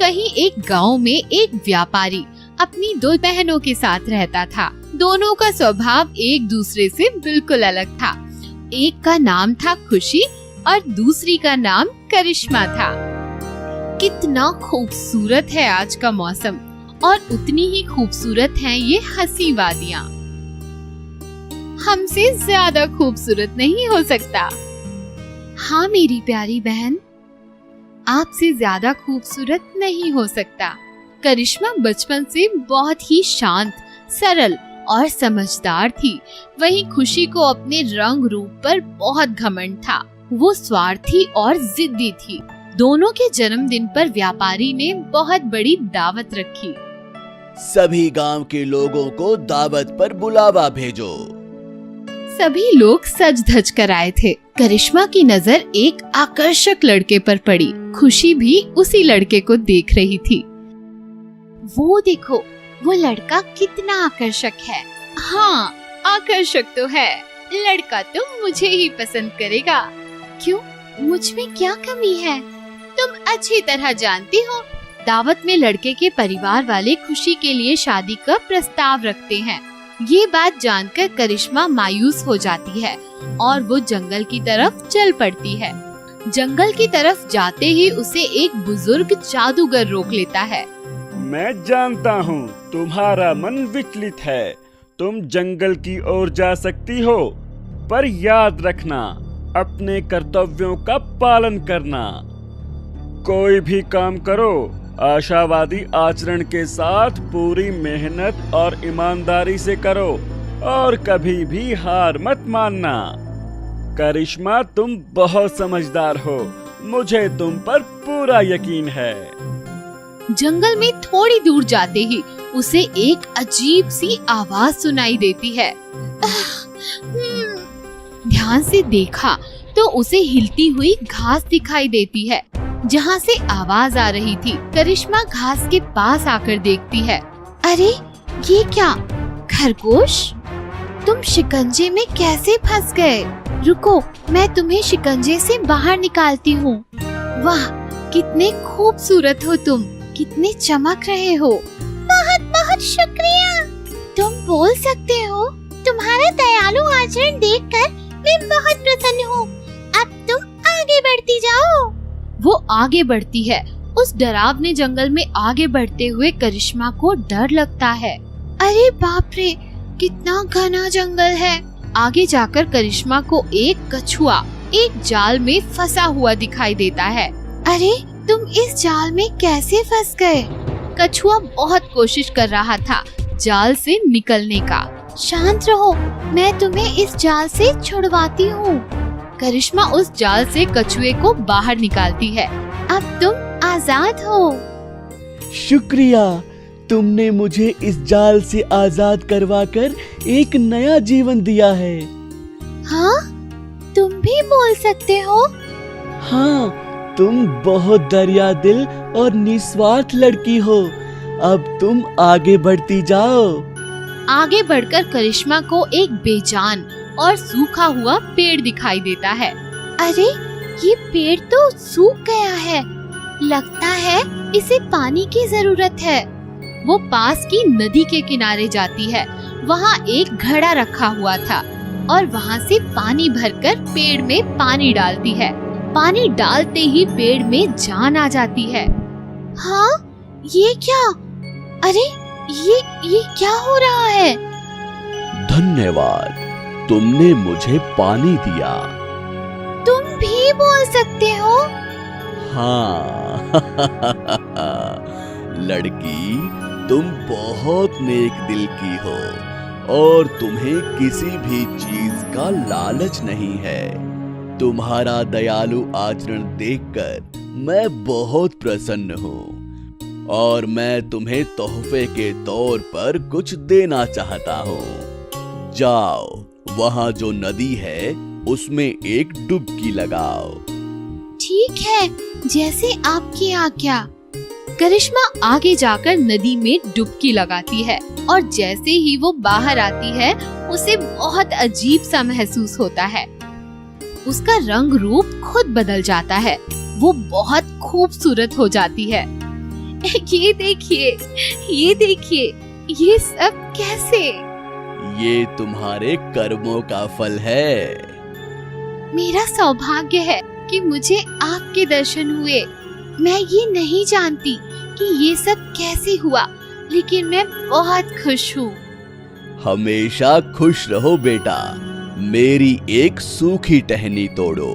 कहीं एक गांव में एक व्यापारी अपनी दो बहनों के साथ रहता था। दोनों का स्वभाव एक दूसरे से बिल्कुल अलग था। एक का नाम था खुशी और दूसरी का नाम करिश्मा था। कितना खूबसूरत है आज का मौसम और उतनी ही खूबसूरत हैं ये हंसी वादियाँ। हमसे ज्यादा खूबसूरत नहीं हो सकता। हाँ मेरी प्यारी बहन, आपसे ज्यादा खूबसूरत नहीं हो सकता। करिश्मा बचपन से बहुत ही शांत, सरल और समझदार थी। वहीं खुशी को अपने रंग रूप पर बहुत घमंड था। वो स्वार्थी और जिद्दी थी। दोनों के जन्मदिन पर व्यापारी ने बहुत बड़ी दावत रखी। सभी गांव के लोगों को दावत पर बुलावा भेजो। सभी लोग सज धज कर आए थे। करिश्मा की नजर एक आकर्षक लड़के पर पड़ी। खुशी भी उसी लड़के को देख रही थी। वो देखो, वो लड़का कितना आकर्षक है। हाँ, आकर्षक तो है। लड़का तो मुझे ही पसंद करेगा। क्यों? मुझ में क्या कमी है? तुम अच्छी तरह जानती हो। दावत में लड़के के परिवार वाले खुशी के लिए शादी का प्रस्ताव रखते हैं। ये बात जानकर करिश्मा मायूस हो जाती है और वो जंगल की तरफ चल पड़ती है। जंगल की तरफ जाते ही उसे एक बुजुर्ग जादूगर रोक लेता है। मैं जानता हूँ तुम्हारा मन विचलित है। तुम जंगल की ओर जा सकती हो, पर याद रखना अपने कर्तव्यों का पालन करना। कोई भी काम करो आशावादी आचरण के साथ पूरी मेहनत और ईमानदारी से करो और कभी भी हार मत मानना। करिश्मा, तुम बहुत समझदार हो। मुझे तुम पर पूरा यकीन है। जंगल में थोड़ी दूर जाते ही उसे एक अजीब सी आवाज सुनाई देती है। ध्यान से देखा तो उसे हिलती हुई घास दिखाई देती है जहाँ से आवाज आ रही थी। करिश्मा घास के पास आकर देखती है। अरे ये क्या? खरगोश? तुम शिकंजे में कैसे फंस गए? रुको, मैं तुम्हें शिकंजे से बाहर निकालती हूँ। वाह, कितने खूबसूरत हो तुम, कितने चमक रहे हो। बहुत बहुत शुक्रिया। तुम बोल सकते हो। तुम्हारा दयालु आचरण देखकर मैं बहुत प्रसन्न हूँ। अब तुम आगे बढ़ती जाओ। वो आगे बढ़ती है। उस डरावने जंगल में आगे बढ़ते हुए करिश्मा को डर लगता है। अरे बाप रे, कितना घना जंगल है। आगे जाकर करिश्मा को एक कछुआ एक जाल में फंसा हुआ दिखाई देता है। अरे तुम इस जाल में कैसे फंस गए? कछुआ बहुत कोशिश कर रहा था जाल से निकलने का। शांत रहो, मैं तुम्हें इस जाल से छुड़वाती हूँ। करिश्मा उस जाल से कछुए को बाहर निकालती है। अब तुम आजाद हो। शुक्रिया, तुमने मुझे इस जाल से आजाद करवाकर एक नया जीवन दिया है। हाँ, तुम भी बोल सकते हो। हाँ, तुम बहुत दरिया दिल और निस्वार्थ लड़की हो। अब तुम आगे बढ़ती जाओ। आगे बढ़कर करिश्मा को एक बेजान और सूखा हुआ पेड़ दिखाई देता है। अरे ये पेड़ तो सूख गया है। लगता है इसे पानी की जरूरत है। वो पास की नदी के किनारे जाती है। वहाँ एक घड़ा रखा हुआ था और वहाँ से पानी भरकर पेड़ में पानी डालती है। पानी डालते ही पेड़ में जान आ जाती है। हाँ, ये क्या? अरे ये क्या हो रहा है? धन्यवाद, तुमने मुझे पानी दिया। तुम भी बोल सकते हो। हाँ लड़की, तुम बहुत नेक दिल की हो और तुम्हें किसी भी चीज का लालच नहीं है। तुम्हारा दयालु आचरण देखकर मैं बहुत प्रसन्न हूँ और मैं तुम्हें तोहफे के तौर पर कुछ देना चाहता हूँ। जाओ, वहाँ जो नदी है उसमें एक डुबकी लगाओ। ठीक है, जैसे आपकी आज्ञा। करिश्मा आगे जाकर नदी में डुबकी लगाती है और जैसे ही वो बाहर आती है उसे बहुत अजीब सा महसूस होता है। उसका रंग रूप खुद बदल जाता है। वो बहुत खूबसूरत हो जाती है। ये देखिए, ये देखिए, ये सब कैसे? ये तुम्हारे कर्मों का फल है। मेरा सौभाग्य है कि मुझे आपके दर्शन हुए। मैं ये नहीं जानती कि ये सब कैसे हुआ, लेकिन मैं बहुत खुश हूँ। हमेशा खुश रहो बेटा। मेरी एक सूखी टहनी तोड़ो।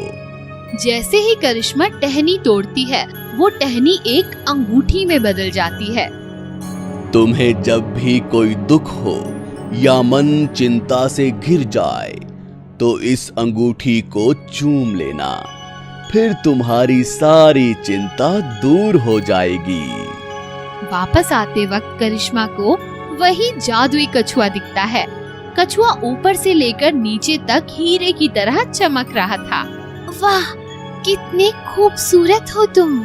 जैसे ही करिश्मा टहनी तोड़ती है, वो टहनी एक अंगूठी में बदल जाती है। तुम्हें जब भी कोई दुख हो या मन चिंता से घिर जाए, तो इस अंगूठी को चूम लेना। फिर तुम्हारी सारी चिंता दूर हो जाएगी। वापस आते वक्त करिश्मा को वही जादुई कछुआ दिखता है। कछुआ ऊपर से लेकर नीचे तक हीरे की तरह चमक रहा था। वाह, कितने खूबसूरत हो तुम।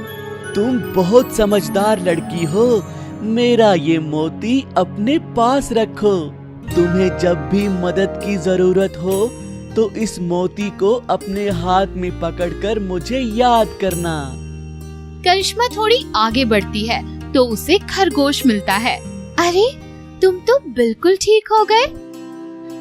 तुम बहुत समझदार लड़की हो। मेरा ये मोती अपने पास रखो। तुम्हें जब भी मदद की जरूरत हो, तो इस मोती को अपने हाथ में पकड़कर मुझे याद करना। करिश्मा थोड़ी आगे बढ़ती है तो उसे खरगोश मिलता है। अरे, तुम तो बिल्कुल ठीक हो गए।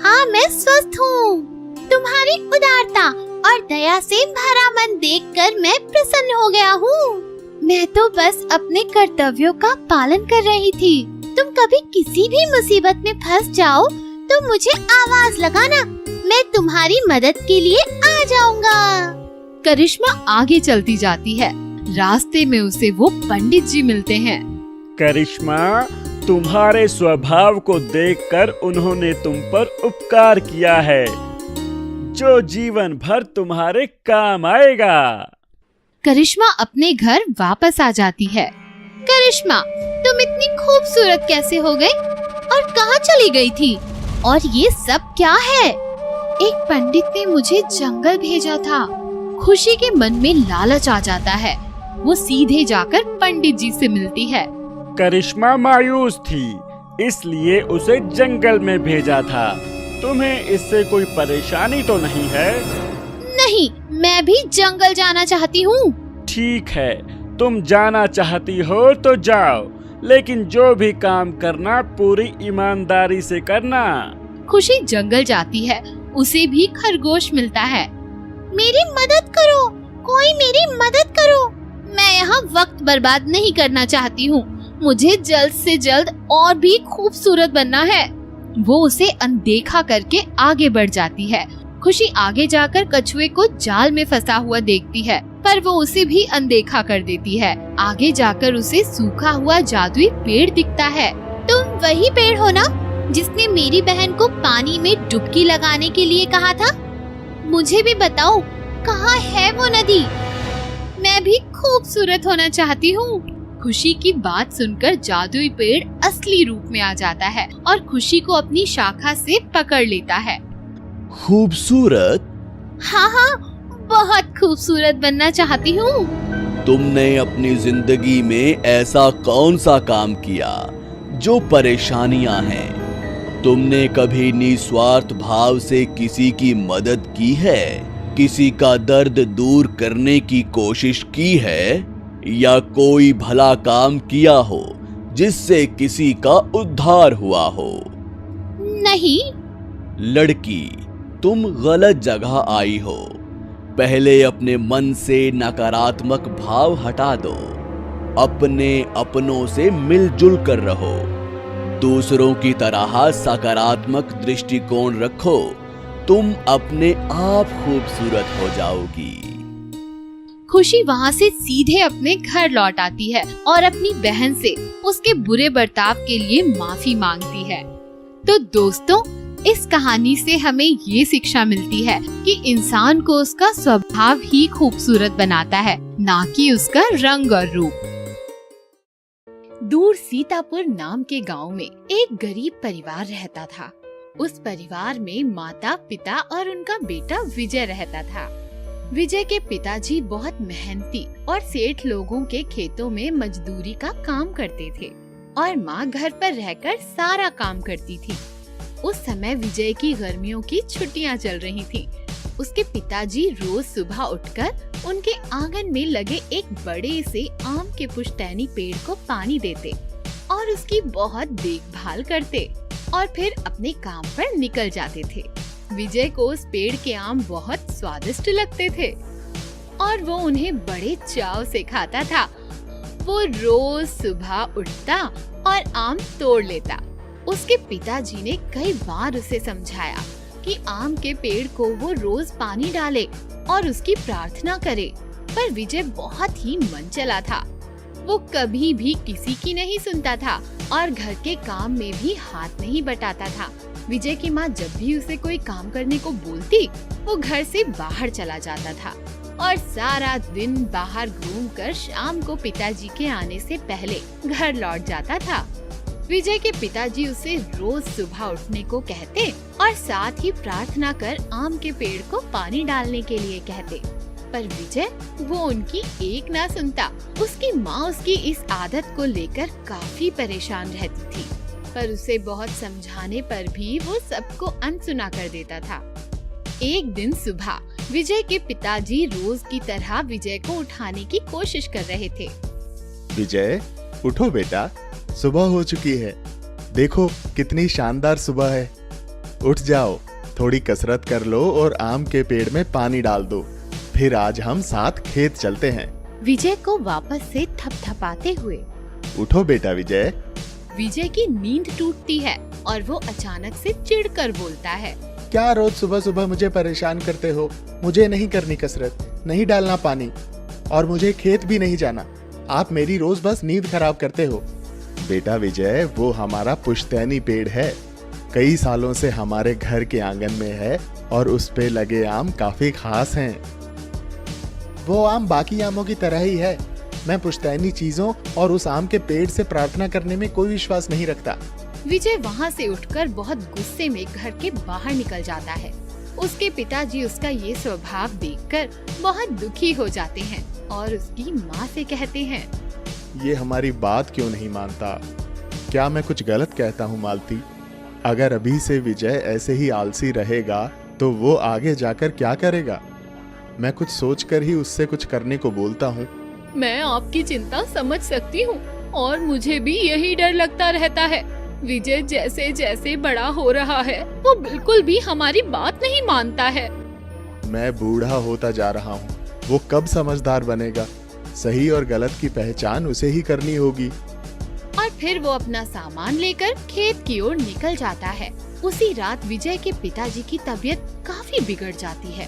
हाँ, मैं स्वस्थ हूँ। तुम्हारी उदारता और दया से भरा मन देखकर मैं प्रसन्न हो गया हूँ। मैं तो बस अपने कर्तव्यों का पालन कर रही थी। तुम कभी किसी भी मुसीबत में फंस जाओ तो मुझे आवाज लगाना। मैं तुम्हारी मदद के लिए आ जाऊंगा। करिश्मा आगे चलती जाती है। रास्ते में उसे वो पंडित जी मिलते हैं। करिश्मा, तुम्हारे स्वभाव को देखकर उन्होंने तुम पर उपकार किया है, जो जीवन भर तुम्हारे काम आएगा। करिश्मा अपने घर वापस आ जाती है। करिश्मा, तुम इतनी खूबसूरत कैसे हो गई और कहाँ चली गई थी? और ये सब क्या है? एक पंडित ने मुझे जंगल भेजा था। खुशी के मन में लालच आ जाता है। वो सीधे जाकर पंडित जी से मिलती है। करिश्मा मायूस थी, इसलिए उसे जंगल में भेजा था। तुम्हें इससे कोई परेशानी तो नहीं है? नहीं, मैं भी जंगल जाना चाहती हूँ। ठीक है, तुम जाना चाहती हो तो जाओ, लेकिन जो भी काम करना पूरी ईमानदारी से करना। खुशी जंगल जाती है। उसे भी खरगोश मिलता है। मेरी मदद करो, कोई मेरी मदद करो। मैं यहाँ वक्त बर्बाद नहीं करना चाहती हूँ। मुझे जल्द से जल्द और भी खूबसूरत बनना है। वो उसे अनदेखा करके आगे बढ़ जाती है। खुशी आगे जाकर कछुए को जाल में फंसा हुआ देखती है, पर वो उसे भी अनदेखा कर देती है। आगे जाकर उसे सूखा हुआ जादुई पेड़ दिखता है। तुम वही पेड़ हो ना जिसने मेरी बहन को पानी में डुबकी लगाने के लिए कहा था? मुझे भी बताओ, कहाँ है वो नदी? मैं भी खूबसूरत होना चाहती हूँ। खुशी की बात सुनकर जादुई पेड़ असली रूप में आ जाता है और खुशी को अपनी शाखा से पकड़ लेता है। खूबसूरत? हाँ हाँ, बहुत खूबसूरत बनना चाहती हूँ। तुमने अपनी जिंदगी में ऐसा कौन सा काम किया जो परेशानियां हैं? तुमने कभी निस्वार्थ भाव से किसी की मदद की है? किसी का दर्द दूर करने की कोशिश की है? या कोई भला काम किया हो जिससे किसी का उद्धार हुआ हो? नहीं। लड़की, तुम गलत जगह आई हो। पहले अपने मन से नकारात्मक भाव हटा दो। अपने अपनों से मिलजुल कर रहो। दूसरों की तरह सकारात्मक दृष्टिकोण रखो। तुम अपने आप खूबसूरत हो जाओगी। खुशी वहाँ से सीधे अपने घर लौट आती है और अपनी बहन से उसके बुरे बर्ताव के लिए माफी मांगती है। तो दोस्तों, इस कहानी से हमें ये शिक्षा मिलती है कि इंसान को उसका स्वभाव ही खूबसूरत बनाता है, ना कि उसका रंग और रूप। दूर सीतापुर नाम के गांव में एक गरीब परिवार रहता था। उस परिवार में माता, पिता और उनका बेटा विजय रहता था। विजय के पिताजी बहुत मेहनती और सेठ लोगों के खेतों में मजदूरी का काम करते थे और माँ घर पर रहकर सारा काम करती थी। उस समय विजय की गर्मियों की छुट्टियाँ चल रही थी। उसके पिताजी रोज सुबह उठकर उनके आंगन में लगे एक बड़े से आम के पुश्तैनी पेड़ को पानी देते और उसकी बहुत देखभाल करते और फिर अपने काम पर निकल जाते थे। विजय को उस पेड़ के आम बहुत स्वादिष्ट लगते थे और वो उन्हें बड़े चाव से खाता था। वो रोज सुबह उठता और आम तोड़ लेता। उसके पिताजी ने कई बार उसे समझाया कि आम के पेड़ को वो रोज पानी डाले और उसकी प्रार्थना करे, पर विजय बहुत ही मनचला था। वो कभी भी किसी की नहीं सुनता था और घर के काम में भी हाथ नहीं बटाता था। विजय की माँ जब भी उसे कोई काम करने को बोलती, वो घर से बाहर चला जाता था और सारा दिन बाहर घूमकर शाम को पिताजी के आने से पहले घर लौट जाता था। विजय के पिताजी उसे रोज सुबह उठने को कहते और साथ ही प्रार्थना कर आम के पेड़ को पानी डालने के लिए कहते, पर विजय वो उनकी एक ना सुनता। उसकी माँ उसकी इस आदत को लेकर काफी परेशान रहती थी, पर उसे बहुत समझाने पर भी वो सबको अनसुना कर देता था। एक दिन सुबह विजय के पिताजी रोज की तरह विजय को उठाने की कोशिश कर रहे थे। विजय, उठो बेटा, सुबह हो चुकी है। देखो कितनी शानदार सुबह है। उठ जाओ, थोड़ी कसरत कर लो और आम के पेड़ में पानी डाल दो। फिर आज हम साथ खेत चलते हैं। विजय को वापस से थपथपाते हुए। उठो बेटा विजय। विजय की नींद टूटती है और वो अचानक से चिढ़कर बोलता है, क्या रोज सुबह सुबह मुझे परेशान करते हो? मुझे नहीं करनी कसरत, नहीं डालना पानी और मुझे खेत भी नहीं जाना। आप मेरी रोज बस नींद खराब करते हो। बेटा विजय, वो हमारा पुश्तैनी पेड़ है। कई सालों से हमारे घर के आंगन में है और उस पे लगे आम काफी खास हैं। वो आम बाकी आमों की तरह ही है। मैं पुश्तैनी चीजों और उस आम के पेड़ से प्रार्थना करने में कोई विश्वास नहीं रखता। विजय वहाँ से उठकर बहुत गुस्से में घर के बाहर निकल जाता है। उसके पिताजी उसका ये स्वभाव देखकर बहुत दुखी हो जाते हैं और उसकी माँ से कहते हैं, ये हमारी बात क्यों नहीं मानता? क्या मैं कुछ गलत कहता हूँ मालती? अगर अभी से विजय ऐसे ही आलसी रहेगा तो वो आगे जाकर क्या करेगा? मैं कुछ सोचकर ही उससे कुछ करने को बोलता हूँ। मैं आपकी चिंता समझ सकती हूँ और मुझे भी यही डर लगता रहता है। विजय जैसे जैसे बड़ा हो रहा है वो बिल्कुल भी हमारी बात नहीं मानता है। मैं बूढ़ा होता जा रहा हूँ, वो कब समझदार बनेगा? सही और गलत की पहचान उसे ही करनी होगी। और फिर वो अपना सामान लेकर खेत की ओर निकल जाता है। उसी रात विजय के पिताजी की तबीयत काफी बिगड़ जाती है।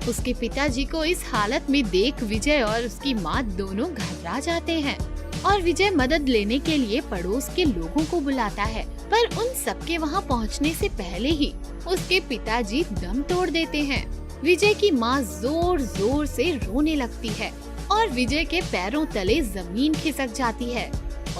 उसके पिताजी को इस हालत में देख विजय और उसकी माँ दोनों घबरा जाते हैं और विजय मदद लेने के लिए पड़ोस के लोगों को बुलाता है, पर उन सबके वहाँ पहुँचने से पहले ही उसके पिताजी दम तोड़ देते हैं। विजय की माँ जोर जोर से रोने लगती है और विजय के पैरों तले जमीन खिसक जाती है।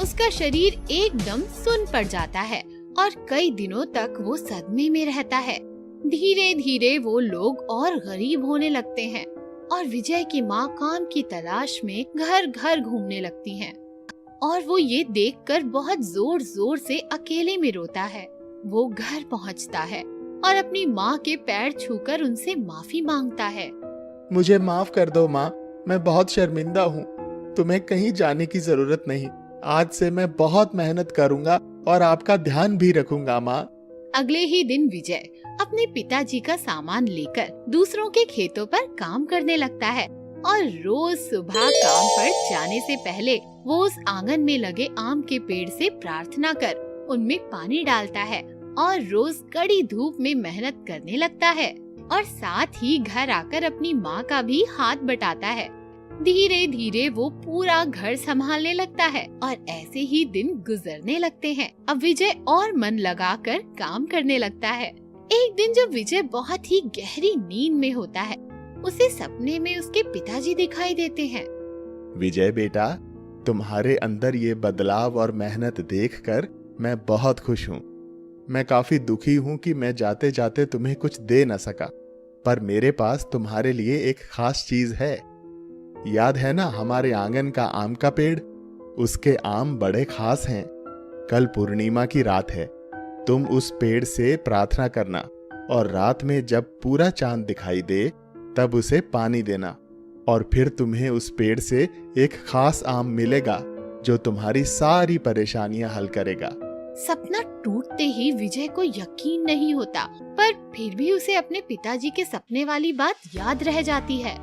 उसका शरीर एकदम सुन्न पड़ जाता है और कई दिनों तक वो सदमे में रहता है। धीरे धीरे वो लोग और गरीब होने लगते हैं और विजय की माँ काम की तलाश में घर घर घूमने लगती हैं और वो ये देखकर बहुत जोर जोर से अकेले में रोता है। वो घर पहुँचता है और अपनी माँ के पैर छूकर उनसे माफी मांगता है। मुझे माफ कर दो माँ, मैं बहुत शर्मिंदा हूँ। तुम्हें कहीं जाने की जरूरत नहीं। आज से मैं बहुत मेहनत करूँगा और आपका ध्यान भी रखूंगा माँ। अगले ही दिन विजय अपने पिताजी का सामान लेकर दूसरों के खेतों पर काम करने लगता है और रोज सुबह काम पर जाने से पहले वो उस आंगन में लगे आम के पेड़ से प्रार्थना कर उनमें पानी डालता है और रोज कड़ी धूप में मेहनत करने लगता है और साथ ही घर आकर अपनी माँ का भी हाथ बटाता है। धीरे धीरे वो पूरा घर संभालने लगता है और ऐसे ही दिन गुजरने लगते हैं। अब विजय और मन लगाकर काम करने लगता है। एक दिन जब विजय बहुत ही गहरी नींद में होता है, उसे सपने में उसके पिताजी दिखाई देते हैं। विजय बेटा, तुम्हारे अंदर ये बदलाव और मेहनत देखकर मैं बहुत खुश हूँ। मैं काफी दुखी हूँ कि मैं जाते जाते तुम्हें कुछ दे न सका, पर मेरे पास तुम्हारे लिए एक खास चीज है। याद है ना हमारे आंगन का आम का पेड़? उसके आम बड़े खास हैं। कल पूर्णिमा की रात है। तुम उस पेड़ से प्रार्थना करना और रात में जब पूरा चांद दिखाई दे तब उसे पानी देना और फिर तुम्हें उस पेड़ से एक खास आम मिलेगा जो तुम्हारी सारी परेशानियां हल करेगा। सपना टूटते ही विजय को यकीन नहीं होता, पर फिर भी उसे अपने पिताजी के सपने वाली बात याद रह जाती है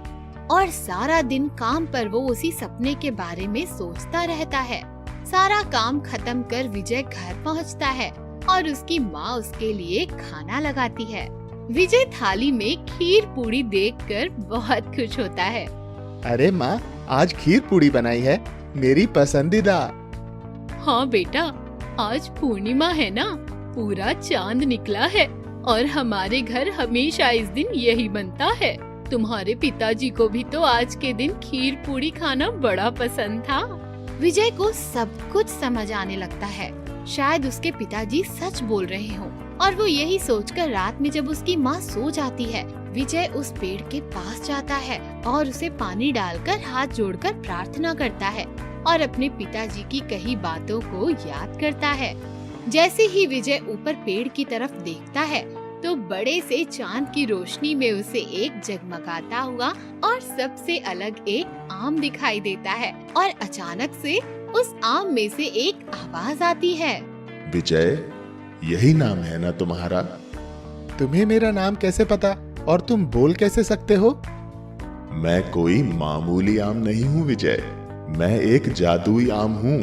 और सारा दिन काम पर वो उसी सपने के बारे में सोचता रहता है। सारा काम खत्म कर विजय घर पहुंचता है और उसकी माँ उसके लिए खाना लगाती है। विजय थाली में खीर पूड़ी देखकर बहुत खुश होता है। अरे माँ, आज खीर पूड़ी बनाई है, मेरी पसंदीदा। हाँ बेटा, आज पूर्णिमा है ना, पूरा चांद निकला है और हमारे घर हमेशा इस दिन यही बनता है। तुम्हारे पिताजी को भी तो आज के दिन खीर पूड़ी खाना बड़ा पसंद था। विजय को सब कुछ समझ आने लगता है। शायद उसके पिताजी सच बोल रहे हों और वो यही सोचकर रात में जब उसकी माँ सो जाती है, विजय उस पेड़ के पास जाता है और उसे पानी डालकर हाथ जोड़कर प्रार्थना करता है और अपने पिताजी की कही बातों को याद करता है। जैसे ही विजय ऊपर पेड़ की तरफ देखता है तो बड़े से चांद की रोशनी में उसे एक जगमगाता हुआ और सबसे अलग एक आम दिखाई देता है और अचानक से उस आम में से एक आवाज आती है। विजय, यही नाम है ना तुम्हारा? तुम्हें मेरा नाम कैसे पता और तुम बोल कैसे सकते हो? मैं कोई मामूली आम नहीं हूँ विजय, मैं एक जादुई आम हूँ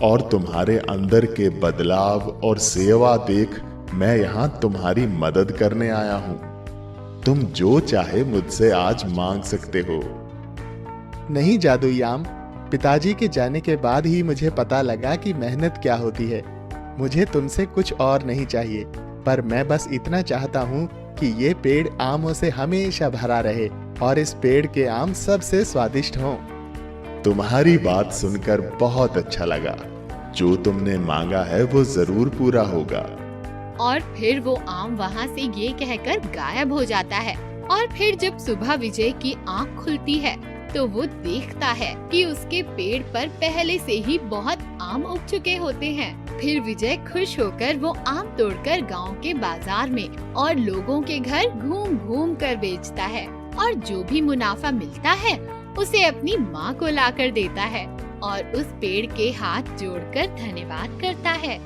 और तुम्हारे अंदर के बदलाव और सेवा देख मैं यहाँ तुम्हारी मदद करने आया हूँ। तुम जो चाहे मुझसे आज मांग सकते हो। नहीं जादुई आम, पिताजी के जाने के बाद ही मुझे पता लगा कि मेहनत क्या होती है। मुझे तुमसे कुछ और नहीं चाहिए, पर मैं बस इतना चाहता हूँ कि ये पेड़ आमों से हमेशा भरा रहे और इस पेड़ के आम सबसे स्वादिष्ट हों। तुम्हारी बात सुनकर बहुत अच्छा लगा। जो तुमने मांगा है वो जरूर पूरा होगा। और फिर वो आम वहाँ से ये कहकर गायब हो जाता है। और फिर जब सुबह विजय की आँख खुलती है तो वो देखता है कि उसके पेड़ पर पहले से ही बहुत आम उग चुके होते हैं। फिर विजय खुश होकर वो आम तोड़कर गांव के बाजार में और लोगों के घर घूम घूम कर बेचता है और जो भी मुनाफा मिलता है उसे अपनी माँ को लाकर देता है और उस पेड़ के हाथ जोड़कर धन्यवाद करता है।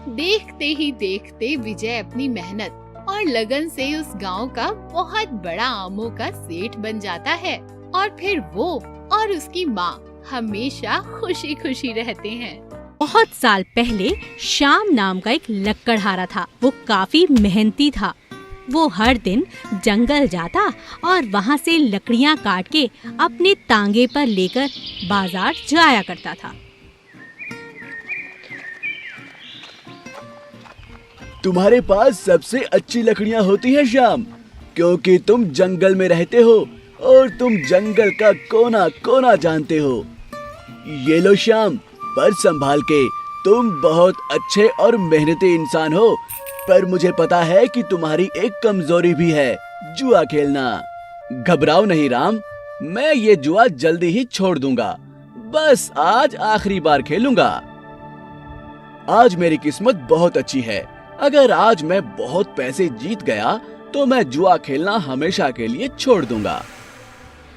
देखते ही देखते विजय अपनी मेहनत और लगन से उस गांव का बहुत बड़ा आमों का सेठ बन जाता है और फिर वो और उसकी माँ हमेशा खुशी खुशी रहते हैं। बहुत साल पहले श्याम नाम का एक लक्कड़हारा था। वो काफी मेहनती था। वो हर दिन जंगल जाता और वहाँ से लकड़ियाँ काट के अपने तांगे पर लेकर बाजार जाया करता था। तुम्हारे पास सबसे अच्छी लकड़ियाँ होती हैं श्याम, क्योंकि तुम जंगल में रहते हो और तुम जंगल का कोना कोना जानते हो। ये लो श्याम, पर संभाल के, तुम बहुत अच्छे और मेहनती इंसान हो, पर मुझे पता है कि तुम्हारी एक कमजोरी भी है, जुआ खेलना। घबराओ नहीं राम, मैं ये जुआ जल्दी ही छोड़ दूंगा। बस आज आखिरी बार खेलूंगा। आज मेरी किस्मत बहुत अच्छी है। अगर आज मैं बहुत पैसे जीत गया तो मैं जुआ खेलना हमेशा के लिए छोड़ दूंगा।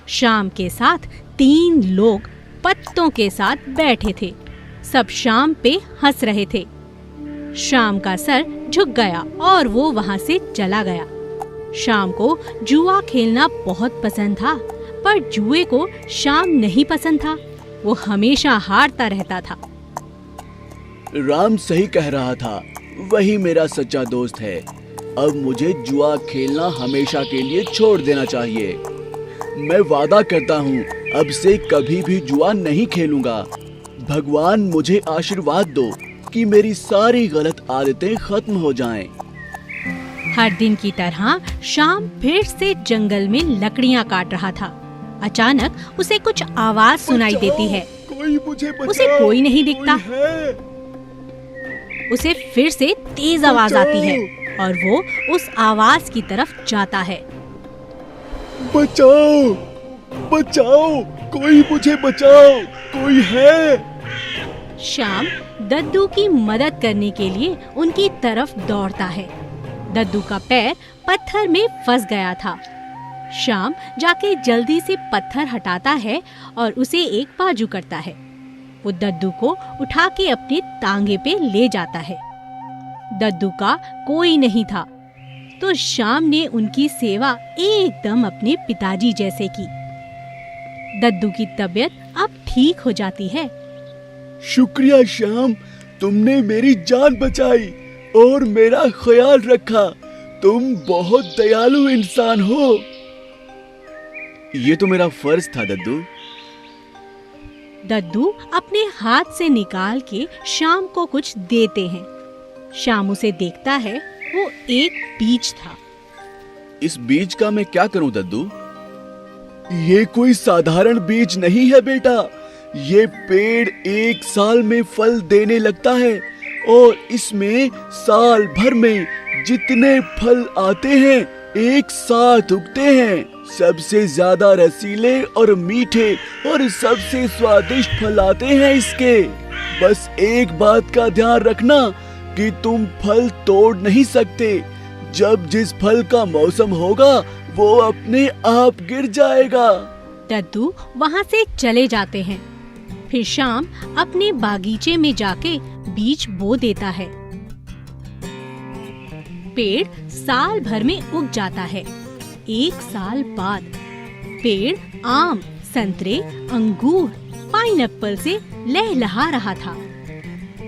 श्याम के साथ 3 लोग पत्तों के साथ बैठे थे। सब श्याम पे हंस रहे थे। श्याम का सर झुक गया और वो वहाँ से चला गया। श्याम को जुआ खेलना बहुत पसंद था, पर जुए को श्याम नहीं पसंद था। वो हमेशा हारता रहता था। राम सही कह रहा था, वही मेरा सच्चा दोस्त है। अब मुझे जुआ खेलना हमेशा के लिए छोड़ देना चाहिए। मैं वादा करता हूँ अब से कभी भी जुआ नहीं खेलूंगा। भगवान मुझे आशीर्वाद दो कि मेरी सारी गलत आदतें खत्म हो जाएं। हर दिन की तरह श्याम फिर से जंगल में लकड़ियाँ काट रहा था। अचानक उसे कुछ आवाज सुनाई देती है। कोई मुझे बचाओ, उसे कोई नहीं दिखता। कोई है? उसे फिर से तेज आवाज आती है और वो उस आवाज की तरफ जाता है। बचाओ, बचाओ, कोई मुझे बचाओ, कोई है? श्याम दद्दू की मदद करने के लिए उनकी तरफ दौड़ता है। दद्दू का पैर पत्थर में फंस गया था। शाम जाके जल्दी से पत्थर हटाता है और उसे एक बाजू करता है। वो दद्दू को उठा के अपने तांगे पे ले जाता है। दद्दू का कोई नहीं था, तो शाम ने उनकी सेवा एकदम अपने पिताजी जैसे की। दद्दू की तबीयत अब ठीक हो जाती है। शुक्रिया श्याम, तुमने मेरी जान बचाई और मेरा ख्याल रखा। तुम बहुत दयालु इंसान हो। ये तो मेरा फर्ज था दद्दू। दद्दू अपने हाथ से निकाल के शाम को कुछ देते हैं। शाम उसे देखता है, वो एक बीज था। इस बीज का मैं क्या करूं दद्दू? ये कोई साधारण बीज नहीं है बेटा। ये पेड़ 1 साल में फल देने लगता है और इसमें साल भर में जितने फल आते हैं एक साथ उगते हैं। सबसे ज्यादा रसीले और मीठे और सबसे स्वादिष्ट फल आते हैं इसके। बस एक बात का ध्यान रखना कि तुम फल तोड़ नहीं सकते। जब जिस फल का मौसम होगा वो अपने आप गिर जाएगा। दद्दू वहाँ से चले जाते हैं। फिर शाम अपने बागीचे में जाके बीज बो देता है। पेड़ साल भर में उग जाता है। 1 साल बाद पेड़ आम, संतरे, अंगूर, पाइनएप्पल से लहलहा रहा था।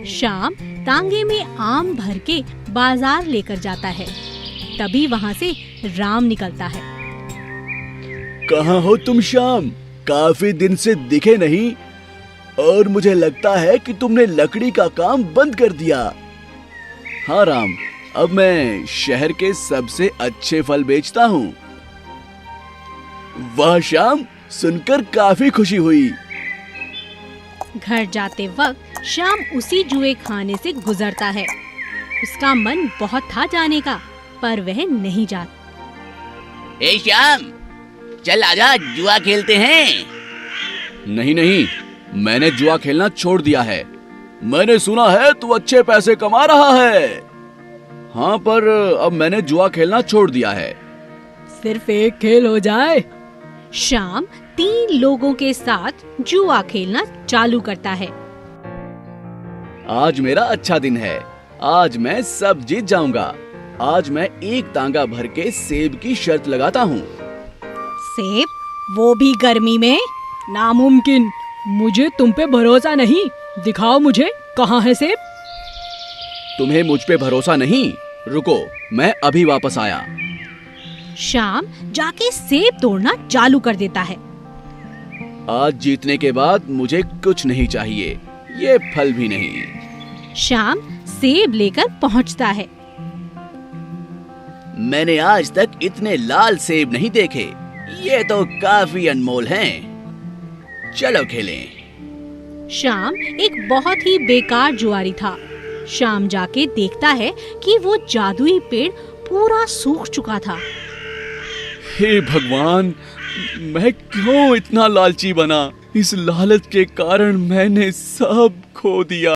शाम तांगे में आम भर के बाजार लेकर जाता है। तभी वहाँ से राम निकलता है। कहाँ हो तुम श्याम? काफी दिन से दिखे नहीं और मुझे लगता है कि तुमने लकड़ी का काम बंद कर दिया। हाँ राम, अब मैं शहर के सबसे अच्छे फल बेचता हूँ। वाह श्याम, सुनकर काफी खुशी हुई। घर जाते वक्त शाम उसी जुए खाने से गुजरता है। उसका मन बहुत था जाने का, पर वह नहीं जाता। ए श्याम, चल आजा, जुआ खेलते हैं। नहीं नहीं, मैंने जुआ खेलना छोड़ दिया है। मैंने सुना है तू अच्छे पैसे कमा रहा है। हाँ, पर अब मैंने जुआ खेलना छोड़ दिया है। सिर्फ एक खेल हो जाए। शाम 3 लोगों के साथ जुआ खेलना चालू करता है। आज मेरा अच्छा दिन है। आज मैं सब जीत जाऊंगा। आज मैं एक तांगा भर के सेब की शर्त लगाता हूँ। सेब? वो भी गर्मी में? नामुमकिन। मुझे तुम पे भरोसा नहीं। दिखाओ मुझे, कहाँ है सेब? तुम्हें मुझ पे भरोसा नहीं? रुको, मैं अभी वापस आया। शाम जाके सेब तोड़ना चालू कर देता है। आज जीतने के बाद मुझे कुछ नहीं चाहिए, ये फल भी नहीं। शाम सेब लेकर पहुंचता है। मैंने आज तक इतने लाल सेब नहीं देखे। ये तो काफी अनमोल हैं। चलो खेलें। शाम एक बहुत ही बेकार जुआरी था। शाम जाके देखता है कि वो जादुई पेड़ पूरा सूख चुका था। हे भगवान, मैं क्यों इतना लालची बना? इस लालच के कारण मैंने सब खो दिया।